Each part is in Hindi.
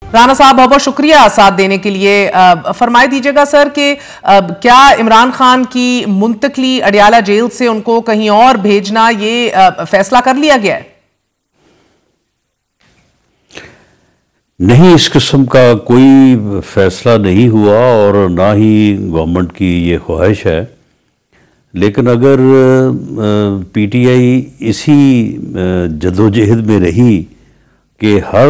राना साहब बहुत बहुत शुक्रिया साथ देने के लिए। फरमाए दीजिएगा सर कि क्या इमरान खान की मुंतकली अडियाला जेल से उनको कहीं और भेजना ये फैसला कर लिया गया है? नहीं, इस किस्म का कोई फैसला नहीं हुआ और ना ही गवर्नमेंट की ये ख्वाहिश है। लेकिन अगर पीटीआई इसी जद्दोजहद में रही कि हर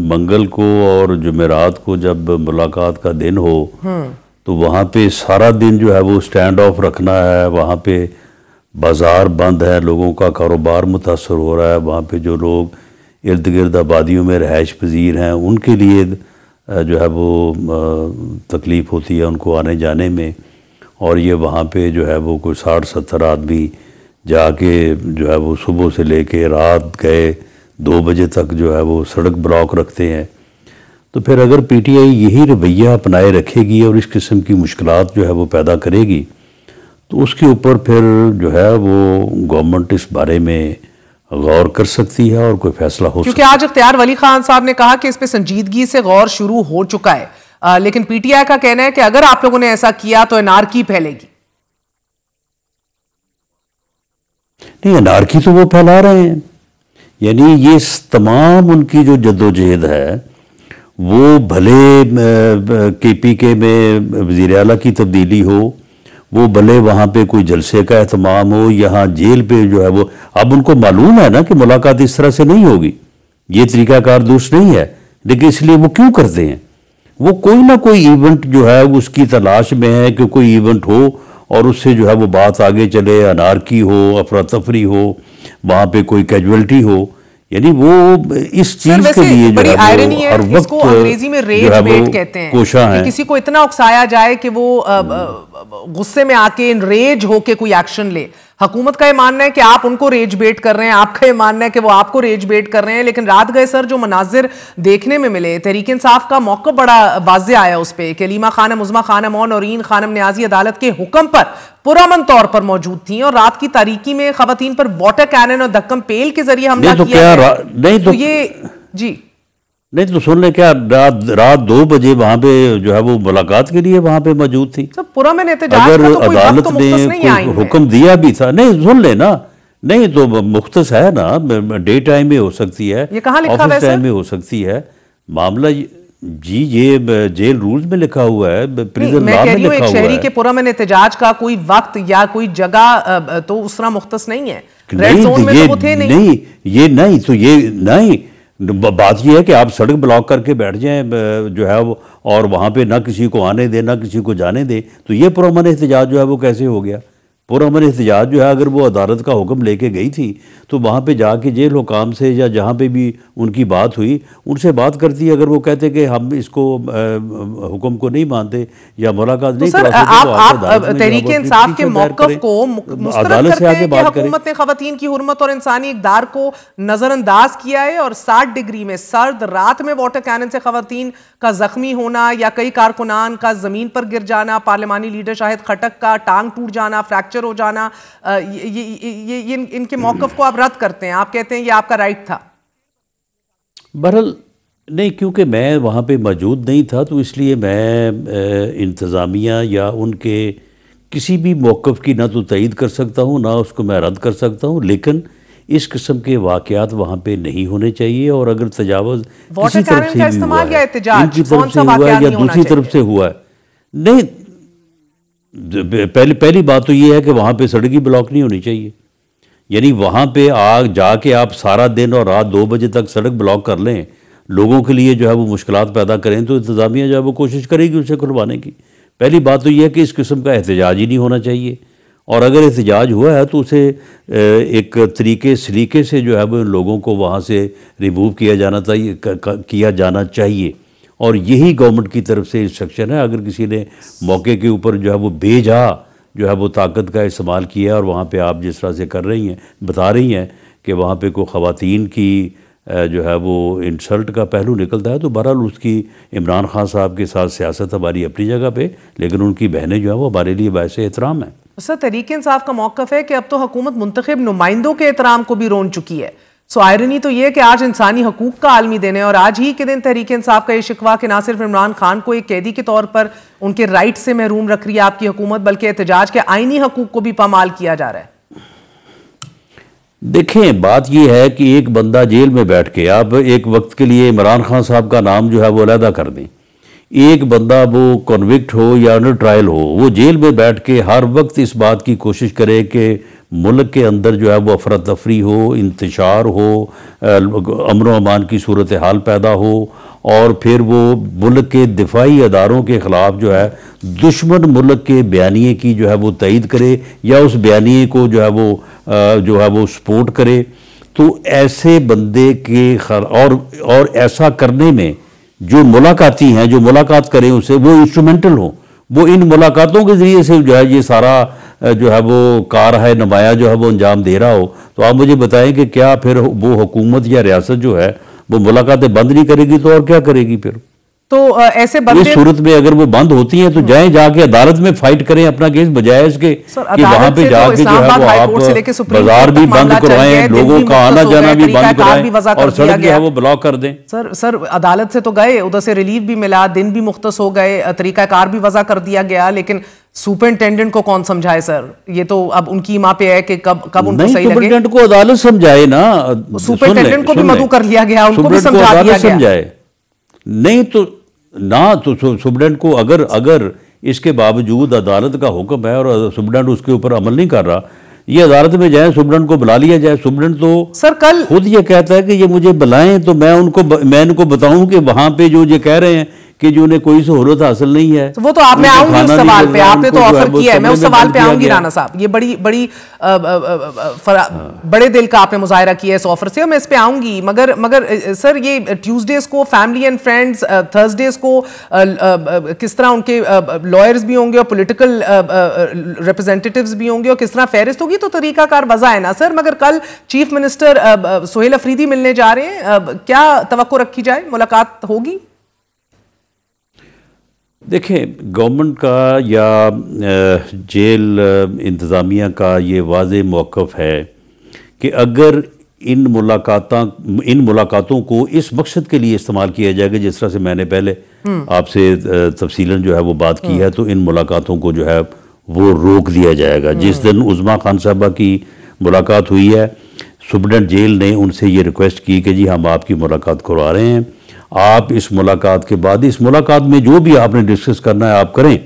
मंगल को और जुमेरात को जब मुलाकात का दिन हो तो वहाँ पे सारा दिन जो है वो स्टैंड ऑफ रखना है, वहाँ पे बाज़ार बंद है, लोगों का कारोबार मुतासर हो रहा है, वहाँ पे जो लोग इर्द गिर्द आबादियों में रहायश पजीर हैं उनके लिए जो है वो तकलीफ़ होती है उनको आने जाने में। और ये वहाँ पे जो है वो कोई 60-70 आदमी जाके जो है वो सुबह से लेके रात गए 2 बजे तक जो है वो सड़क ब्लॉक रखते हैं। तो फिर अगर पीटीआई यही रवैया अपनाए रखेगी और इस किस्म की मुश्किलात जो है वो पैदा करेगी तो उसके ऊपर फिर जो है वो गवर्नमेंट इस बारे में गौर कर सकती है और कोई फैसला हो सकता है। क्योंकि आज इख्तियार वली खान साहब ने कहा कि इस पे संजीदगी से गौर शुरू हो चुका है, लेकिन पीटीआई का कहना है कि अगर आप लोगों ने ऐसा किया तो एनार्की फैलेगी। नहीं, एनार्की तो वो फैला रहे हैं। यानी ये तमाम उनकी जो जद्दोजहद है वो भले केपीके में वज़ीर आला की तब्दीली हो, वो भले वहाँ पे कोई जलसे का एहतमाम हो, यहाँ जेल पे जो है वो अब उनको मालूम है ना कि मुलाकात इस तरह से नहीं होगी, ये तरीक़ाकार दुरुस्त नहीं है, लेकिन इसलिए वो क्यों करते हैं? वो कोई ना कोई इवेंट जो है उसकी तलाश में है कि कोई इवेंट हो और उससे जो है वो बात आगे चले, अनारकी हो, अफरा तफरी हो, वहाँ पे कोई कैजुअलिटी हो। यानी वो इस चीज के लिए जो है वो हर वक्त अंग्रेजी में रेज बेट कहते हैं कि किसी को इतना उकसाया जाए कि वो गुस्से में आके रेज होके कोई एक्शन ले। हुकूमत का ये मानना है कि आप उनको रेज बेट कर रहे हैं, आपका ये मानना है कि वो आपको रेज बेट कर रहे हैं। लेकिन रात गए सर जो मनाजिर देखने में मिले, तहरीक इंसाफ का मौक़िफ़ बड़ा वाज़े आया उस पर कि अलीमा खानम, उज़मा खानम और नौरीन खानम न्याजी अदालत के हुक्म पर पुरअमन तौर पर मौजूद थी और रात की तारीकी में खवातीन पर वाटर कैनन और धक्कम पेल के जरिए हमला किया। नहीं तो ये जी नहीं तो सुन ले, क्या रात 2 बजे वहाँ पे जो है वो मुलाकात के लिए वहाँ पे मौजूद थी? पुरअमन अगर अदालत ने हुक्म दिया भी था, नहीं सुन ले ना, नहीं तो मुख्तस है ना, डे टाइम में हो सकती है, ये कहाँ लिखा ऑफिस टाइम में हो सकती है मामला। जी ये जेल रूल्स में लिखा हुआ है, प्रिजन लॉ में लिखा हुआ है। एक शहरी के पुरअमन एहतजाज का कोई वक्त या कोई जगह तो उस तरह मुख्तस नहीं है। रेड जोन में तो वो थे नहीं। ये नहीं तो ये नहीं, बात यह है कि आप सड़क ब्लॉक करके बैठ जाएं जो है वो और वहाँ पे ना किसी को आने दे ना किसी को जाने दे, तो ये पुरअमन एहतजाज जो है वो कैसे हो गया? पुरअमन एहतजाज जो है अगर वो अदालत का हुक्म लेके गई थी तो वहाँ पे जाके जेल हुकाम से या जहाँ पे भी उनकी बात हुई उनसे बात करती। अगर वो कहते कि हम इसको हुक्म को नहीं मानते या मुलाकात नहीं करा सकते, आप तहरीक इंसाफ के मौक़िफ़ को मुस्तरद करते हैं कि हुकूमत ने ख़वातीन की हुर्मत और इंसानी इक़दार को नज़रअंदाज किया है और 60 डिग्री में सर्द रात में वाटर कैनन से ख़वातीन का जख्मी होना या कई कारकुनान का ज़मीन पर गिर जाना, पार्लिमानी लीडर शाहिद खटक का टांग टूट जाना, फ्रैक्चर हो जाना, ये इनके मौक़िफ़ को आप रद्द करते हैं, आप कहते हैं ये आपका राइट था। बहरहाल नहीं, क्योंकि मैं वहाँ पे मौजूद नहीं था तो इसलिए मैं इंतज़ामिया या उनके किसी भी मौक़िफ़ की ना तो तईद कर सकता हूँ ना उसको मैं रद्द कर सकता हूँ। लेकिन इस किस्म के वाक़यात वहाँ पे नहीं होने चाहिए और अगर तजावुज़ किसी तरफ से भी हुआ है, इनकी तरफ से हुआ है या दूसरी तरफ से हुआ है, नहीं, पहली बात तो ये है कि वहाँ पे सड़क ही ब्लॉक नहीं होनी चाहिए। यानी वहाँ पे जाके आप सारा दिन और रात 2 बजे तक सड़क ब्लॉक कर लें, लोगों के लिए जो है वो मुश्किलात पैदा करें, तो इंतज़ामिया जो है वो कोशिश करेगी उसे खुलवाने की। पहली बात तो ये है कि इस किस्म का एहतजाज ही नहीं होना चाहिए और अगर एहतजाज हुआ है तो उसे एक तरीके सलीके से जो है वो लोगों को वहाँ से रिमूव किया जाना चाहिए और यही गवर्नमेंट की तरफ से इंस्ट्रक्शन है। अगर किसी ने मौके के ऊपर जो है वो बेजा जो है वो ताकत का इस्तेमाल किया और वहाँ पे आप जिस तरह से कर रही हैं, बता रही हैं कि वहाँ पे कोई ख़वातीन की जो है वो इंसल्ट का पहलू निकलता है, तो बहरहाल उसकी इमरान खान साहब के साथ सियासत हमारी अपनी जगह पे, लेकिन उनकी बहनें जो है वो हमारे लिए बायसे एहतराम है। सर तहरीक इंसाफ का मौक़िफ़ है कि अब तो हुकूमत मुंतखब नुमाइंदों के एहतराम को भी रोन चुकी है। सो आयरनी तो ये है कि आज इंसानी हकूक का आलमी दिन है और आज ही के दिन तहरीक इंसाफ का ये शिकवा कि ना सिर्फ इमरान खान को एक कैदी के तौर पर उनके राइट से महरूम रख रही है आपकी हुकूमत, बल्कि एहतजाज के आईनी हकूक को भी पामाल किया जा रहा है। देखें, बात यह है कि एक बंदा जेल में बैठ के, आप एक वक्त के लिए इमरान खान साहब का नाम जो है वो अलहदा कर दें, एक बंदा वो कन्विक्ट हो या अंडर ट्रायल हो, वो जेल में बैठ के हर वक्त इस बात की कोशिश करे कि मुल्क के अंदर जो है वो अफरा तफरी हो, इंतशार हो, अमन व अमान की सूरत हाल पैदा हो, और फिर वो मुल्क के दिफाई अदारों के ख़िलाफ़ जो है दुश्मन मुल्क के बयानिए की जो है वो तईद करे या उस बयानिए को जो है वो सपोर्ट करे। तो ऐसे बंदे के और ऐसा करने में जो मुलाकाती हैं, जो मुलाकात करें उसे, वो इंस्ट्रूमेंटल हो, वो इन मुलाकातों के ज़रिए से जो है ये सारा जो है वो कार है नुमाया जो है वो अंजाम दे रहा हो। तो आप मुझे बताएं कि क्या फिर वो हुकूमत या रियासत जो है वो मुलाकातें बंद नहीं करेगी तो और क्या करेगी फिर? तो ऐसे बंदे इस सूरत में अगर वो बंद होती हैं तो जाके अदालत में फाइट करें अपना केस, बजाय इसके कि वहां पे जाके जो है वो आप बाजार भी बंद करवाएं, लोगों का आना जाना भी बंद कराएं और सड़क जो है वो ब्लॉक कर दें। सर अदालत से तो गए, उधर से रिलीफ भी मिला, दिन भी मुख्तस हो गए, तरीकाकार भी वजह कर दिया गया, लेकिन सुपरिटेंडेंट को कौन समझाए सर? ये तो अब उनकी माँ पे है कि कब उनको सही लगे। सुपरिटेंडेंट को अदालत समझाए ना, सुपरिटेंडेंट को भी मदऊ कर लिया गया, उनको भी समझा दिया गया। नहीं तो सुप्रीडेंट को अगर इसके बावजूद अदालत का हुक्म है और सुप्रीडेंट उसके ऊपर अमल नहीं कर रहा, ये अदालत में जाए, सुप्रीडेंट को बुला लिया जाए। सुप्रीडेंट तो सर कल खुद ये कहता है कि ये मुझे बुलाएं तो मैं इनको बताऊं कि वहां पे जो ये कह रहे हैं कि जो उन्हें कोई सहूलत हासिल नहीं है। तो वो तो मैं आऊंगी उस सवाल पे, आपने तो ऑफर किया है, मैं उस सवाल पे आऊंगी राना साहब। ये बड़ी बड़े दिल का आपने मुजाहरा किया है इस ऑफर से और मैं इस पे आऊंगी। मगर सर ये ट्यूसडेज को फैमिली एंड फ्रेंड्स, थर्सडेज को किस तरह उनके लॉयर्स भी होंगे और पॉलिटिकल रिप्रेजेंटेटिव्स भी होंगे और किस तरह फहरिस्त होगी, तो तरीकाकार वजह है ना सर। मगर कल चीफ मिनिस्टर सोहेल अफरीदी मिलने जा रहे हैं, क्या तवक्को रखी जाए, मुलाकात होगी? देखें, गवर्नमेंट का या जेल इंतज़ामिया का ये वाज़ेह मौक़िफ़ है कि अगर इन मुलाकातों को इस मकसद के लिए इस्तेमाल किया जाएगा, जिस तरह से मैंने पहले आपसे तफसीलन जो है वो बात की है, तो इन मुलाकातों को जो है वो रोक दिया जाएगा। जिस दिन उज़्मा खान साहबा की मुलाकात हुई है, सुप्रीडेंट जेल ने उनसे ये रिक्वेस्ट की कि जी हम आपकी मुलाकात करवा रहे हैं, आप इस मुलाकात के बाद, इस मुलाकात में जो भी आपने डिस्कस करना है आप करें,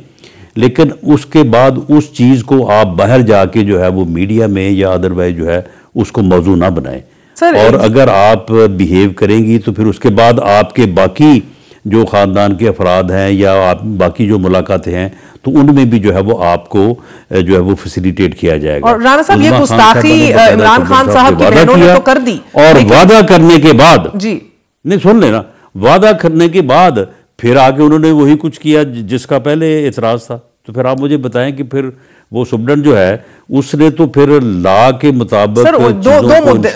लेकिन उसके बाद उस चीज़ को आप बाहर जाके जो है वो मीडिया में या अदरवाइज जो है उसको मौजू ना बनाएं। और अगर आप बिहेव करेंगी तो फिर उसके बाद आपके बाकी जो ख़ानदान के अफराद हैं या आप बाकी जो मुलाकातें हैं तो उनमें भी जो है वो आपको जो है वो फैसिलिटेट किया जाएगा। और राणा साहब, ये गुस्ताखी इमरान खान साहब की बहनों ने तो कर दी, और वादा करने के बाद जी नहीं, सुन लेना, वादा करने के बाद फिर आके उन्होंने वही कुछ किया जिसका पहले एतराज था। तो फिर आप मुझे बताएं कि फिर वो सुप्रीडेंट जो है उसने तो फिर लॉ के मुताबिक दो मुद्दे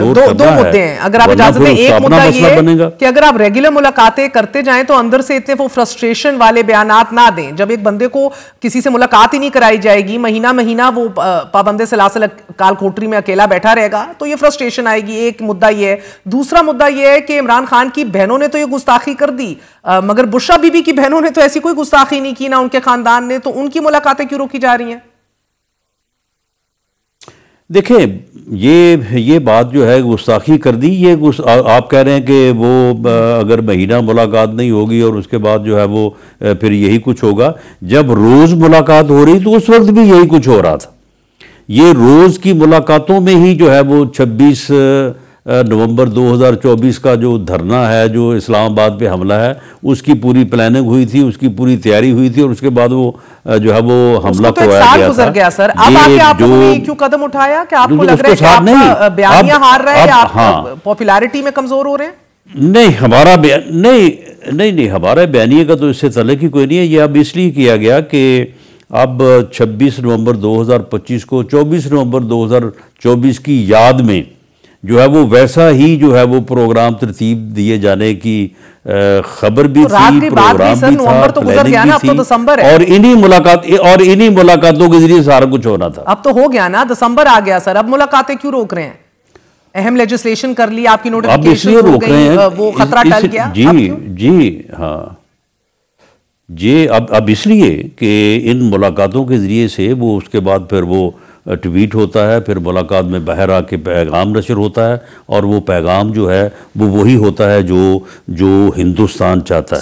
हैं। अगर आप इजाजत दें, एक मुद्दा ये है कि अगर आप रेगुलर मुलाकातें करते जाएं तो अंदर से इतने वो फ्रस्ट्रेशन वाले बयानात ना दें। जब एक बंदे को किसी से मुलाकात ही नहीं कराई जाएगी, महीना वो पाबंदे सलासल काल कोठरी में अकेला बैठा रहेगा, तो ये फ्रस्ट्रेशन आएगी। एक मुद्दा ये है। दूसरा मुद्दा ये है कि इमरान खान की बहनों ने तो ये गुस्ताखी कर दी, मगर बुशरा बीबी की बहनों ने तो ऐसी कोई गुस्ताखी नहीं की, ना उनके खानदान ने, तो उनकी मुलाकातें क्यों रोकी जा रही हैं? देखें, ये बात जो है गुस्ताखी कर दी, ये आप कह रहे हैं कि वो अगर महीना मुलाकात नहीं होगी और उसके बाद जो है वो फिर यही कुछ होगा। जब रोज़ मुलाकात हो रही तो उस वक्त भी यही कुछ हो रहा था। ये रोज़ की मुलाकातों में ही जो है वो 26 नवंबर 2024 का जो धरना है, जो इस्लामाबाद पे हमला है, उसकी पूरी प्लानिंग हुई थी, उसकी पूरी तैयारी हुई थी और उसके बाद वो जो है वो हमला करवाया गया। सर अब आके आपने क्यों कदम उठाया? कि आपको लग रहा है कि आपका बयानिया हार रहा है, आप पॉपुलैरिटी में कमजोर हो रहे हैं? नहीं, हमारा नहीं, हमारा बयानिया का तो इससे तल्लुक ही कोई नहीं है। ये अब इसलिए किया गया कि अब 26 नवंबर 2025 को 24 नवंबर 2024 की याद में जो है वो वैसा ही जो है वो प्रोग्राम तरतीब दिए जाने की खबर भी थी, प्रोग्राम भी था, तो गुजर गया ना, अब तो दिसंबर है और इन्हीं मुलाकातों के जरिए सारा कुछ होना था। अब तो हो गया ना, दिसंबर आ गया सर, अब मुलाकातें क्यों रोक रहे हैं? अहम लेजिस्लेशन कर ली, आपकी आप नोटिफिकेशन इसलिए हो रोक रहे गई, हैं वो खतरा टल गया? जी हाँ, ये अब इसलिए कि इन मुलाकातों के ज़रिए से वो उसके बाद फिर वो ट्वीट होता है, फिर मुलाकात में बाहर आके पैगाम नशर होता है, और वो पैगाम जो है वो वही होता है जो हिंदुस्तान चाहता है।